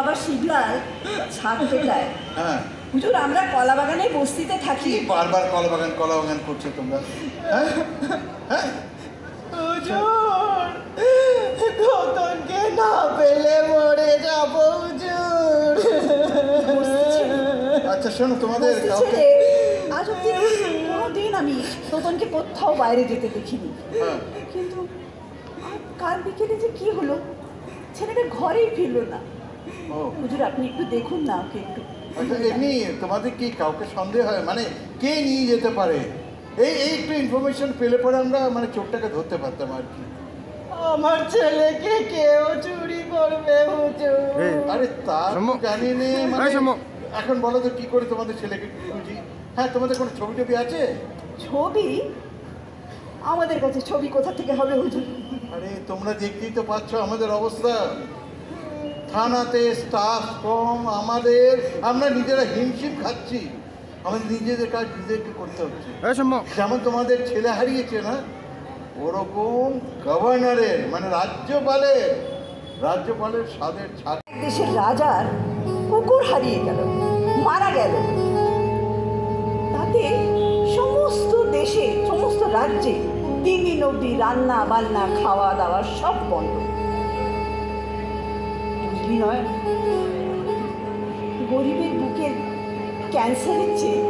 বাবা শিবলাল ছাদ পেটায়। হ্যাঁ হুজুর আমরা কলা বাগানে বস্তিতে থাকি। বারবার কলা বাগান করছো তোমরা? হ্যাঁ হ্যাঁ হুজুর গৌতমকে না পেলে মরে যাবো হুজুর। আচ্ছা শোনো, তোমাদের কাউকে আজ অব্দি কোনোদিন আমি তোতনকে কোথাও বাইরে যেতে দেখিনি। হ্যাঁ কিন্তু কাল বিকেলে যে কি হলো, ছেলেটা ঘরেই ফিরল না। ও হুজুর আপনি একটু দেখুন না ওকে একটু। আচ্ছা, এমনি তোমাদের কি কাউকে সন্দেহ হয়, মানে কে নিয়ে যেতে পারে? এই একটু ইনফরমেশন পেলে পরে আমরা মানে চোরটাকে ধরতে পারতাম আর কি। আমার ছেলেকে কেউ চুরি করবে হুজুর। আরে তা জানি নে, মানে এখন বলো তো কি করে তোমাদের ছেলেকে খুঁজি? হ্যাঁ তোমাদের কোনো ছবি টবি আছে? ছবি? আমাদের কাছে ছবি কোথা থেকে হবে হুজুর? আরে তোমরা দেখতেই তো পাচ্ছ আমাদের অবস্থা, থানাতে স্টাফ কম, আমরা নিজেরা হিমশিম খাচ্ছি, আমাদের নিজেদের কাজ নিজেদেরকে করতে হচ্ছে। যেমন তোমাদের ছেলে হারিয়েছে না, ওরকম গভর্নরের মানে রাজ্যপালের স্বাদের ছাড়। দেশের রাজার কুকুর হারিয়ে গেল, মারা গেল, তাতে সমস্ত দেশে সমস্ত রাজ্যে 3 দিন অবধি রান্না বান্না খাওয়া দাওয়া সব বন্ধ। বুঝলি নয়, গরিবের বুকের ক্যান্সারের চেয়ে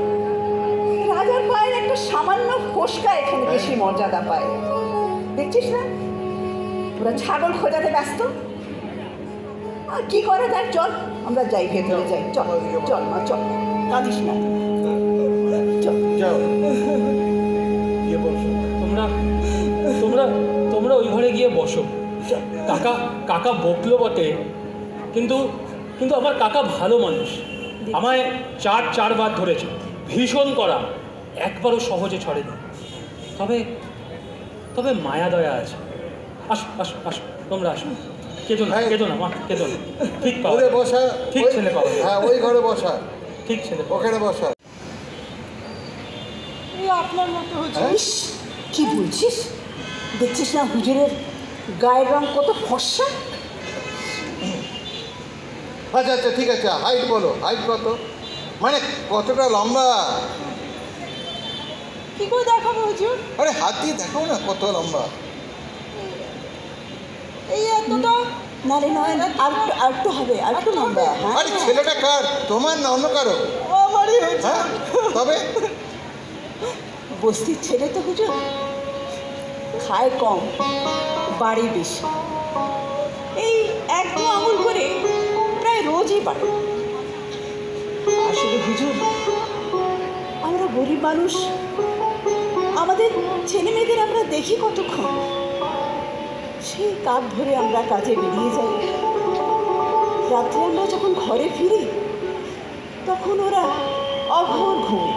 রাজার পায়ের একটা সামান্য ফোসকা এখানে বেশি মর্যাদা পায়। দেখছিস না, ওরা ছাগল খোঁজাতে ব্যস্ত। আর কি করা যায়, চল আমরা যাই, ভেতরে যাই, চল চল মা চল, কাঁদিস না, চল যাও গিয়ে বসো। তোমরা ওই ঘরে গিয়ে বসো। কাকা বকলো বটে, কিন্তু আমার কাকা ভালো মানুষ, আমায় চারবার ধরেছে, ভীষণ করা, একবারও সহজে ছড়েনি। তবে মায়া দয়া আছে। আসো তোমরা আসো, কেঁদো না মা, কেঁদো না। ঠিক ঘরে বসা, ঠিক ছেলে পাবো। হ্যাঁ ওই ঘরে বসা, ঠিক ছেলে, ওখানে বসা। এই আপনার মতো হুজুর। ইস, কি বলছিস? দেখছিস না হুজুরের গায়ের রং কত ফর্সা? আচ্ছা ঠিক আছে, হাইট বলো, হাইট কত, মানে কতটা লম্বা? কি করে দেখাবো হুজুর? আরে হাত দিয়ে দেখাও না কত লম্বা। এই এতটা? না রে নয়, আর একটু হবে, আর একটু লম্বা। হ্যাঁ আরে ছেলেটা কার, তোমার না অন্য কারো? আমারই হুজুর। হ্যাঁ তবে বস্তির ছেলে তো হুজুর, খায় কম, বাড়ি বেশি, এই 1-2 আঙুল করে প্রায় রোজই বাড়ে। আসলে হুজুর, আমরা গরিব মানুষ, আমাদের ছেলে মেয়েদের আমরা দেখি কতক্ষণ, সেই কাক ধরে আমরা কাজে বেরিয়ে যাই। রাত্রে আমরা যখন ঘরে ফিরি তখন ওরা অঘোর ঘুমে।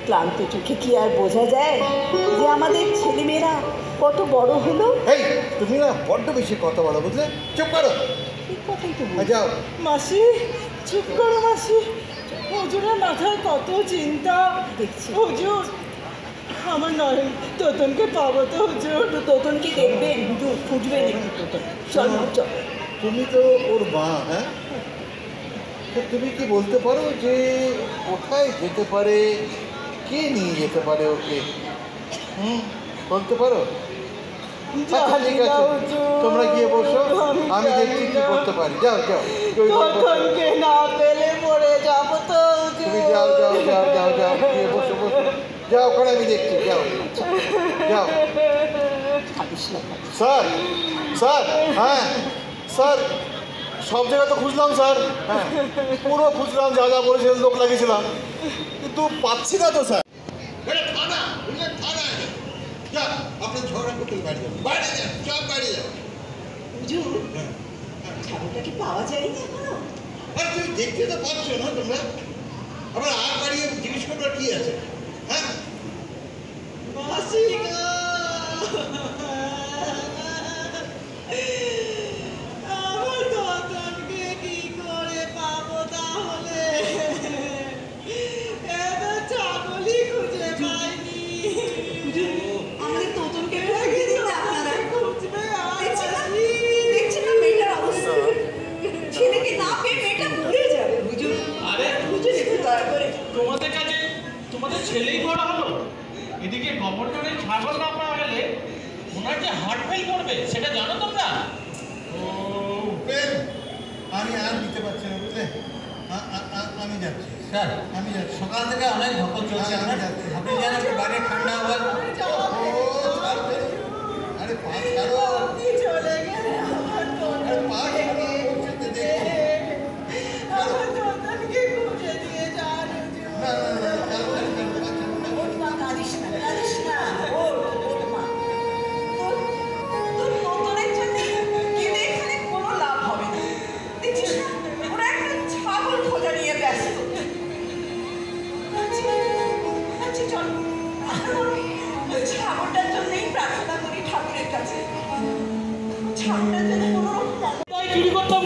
ক্লান্ত চোখে কি আর বোঝা যায় যে আমাদের ছেলেমেয়েরা কত বড় হলো? এই তুমি না বড্ড বেশি কথা বলো, বুঝলে? চুপ করো। ঠিক কথাই তো হ্যাঁ, যাও। মাসি চুপ করো মাসি, হুজুরের মাথায় কত চিন্তা। দেখছি হুজুর আমার নয় তোতনকে পাবো তো হুজুর? তোতনকে দেখবেন হুজুর, খুঁজবেন একটু তোতন। চল চল। তুমি তো ওর মা, হ্যাঁ, তো তুমি কি বলতে পারো যে কোথায় যেতে পারে, কে নিয়ে যেতে পারে ওকে? বলতে পারো? আচ্ছা ঠিক আছে, তোমরা গিয়ে বসো, আমি দেখছি কি করতে পারি। যাও তোতনকে না পেলে মরে যাবো তো তুমি যাও গিয়ে বসো, যাও ওখানে আমি দেখছি, যাও। স্যার হ্যাঁ স্যার, সব জায়গা তো খুঁজলাম স্যার, হ্যাঁ পুরো খুঁজলাম, যা বলেছিলেন লোক লাগিয়েছিলাম, কিন্তু পাচ্ছি না তো স্যার। আপনি ঝগড়া করতে বাইরে যান, সব বাইরে যান। হুজুর, ছাগলটা কি পাওয়া যায়নি এখনো? আরে তুমি দেখতে তো পাচ্ছ না তোমরা, আবার আর বাড়িয়ে জিজ্ঞেস করবার কি আছে? হ্যাঁ মাসি আমার তোতনকে কি করে পাবো তাহলে? এবার ছাগলই খুঁজে পাইনি। আমাদের তোতনকে খুঁজে দিন না আপনারা। খুঁজবে আর দেখছেন না মেয়েটার অবস্থা? আমি যাচ্ছি। স্যার আমি যাচ্ছি। সকাল থেকে অনেক ধকল চলছে আমি আপনার যাচ্ছি। আপনি যেন একটু বাইরে ঠান্ডা হওয়া ও, ছাড়বে। আরে পা ছাড়ো। আপনি চলে গেলে আমার আরে পা ছাড়ো, যেতে দেখো। আমার তোতাকে খুঁজে দিয়ে যান হুজুর। না, না, না, ছাড়ো, ছাড়ো, ছাড়ো, পা ছাড়ো। ওর মা কাঁদিস না কাঁদিস না ওর মা তোর নতুনের জন্য কেঁদে এখানে কোনো লাভ হবে না দেখছিস না ওরা একটা ছাগল খোঁজা নিয়ে ব্যস্ত আচ্ছা চল ওই ছাগলটার জন্যই প্রার্থনা করি ঠাকুরের কাছে ছাগলটার জন্য কোনো রকম তাই চুরি করতাম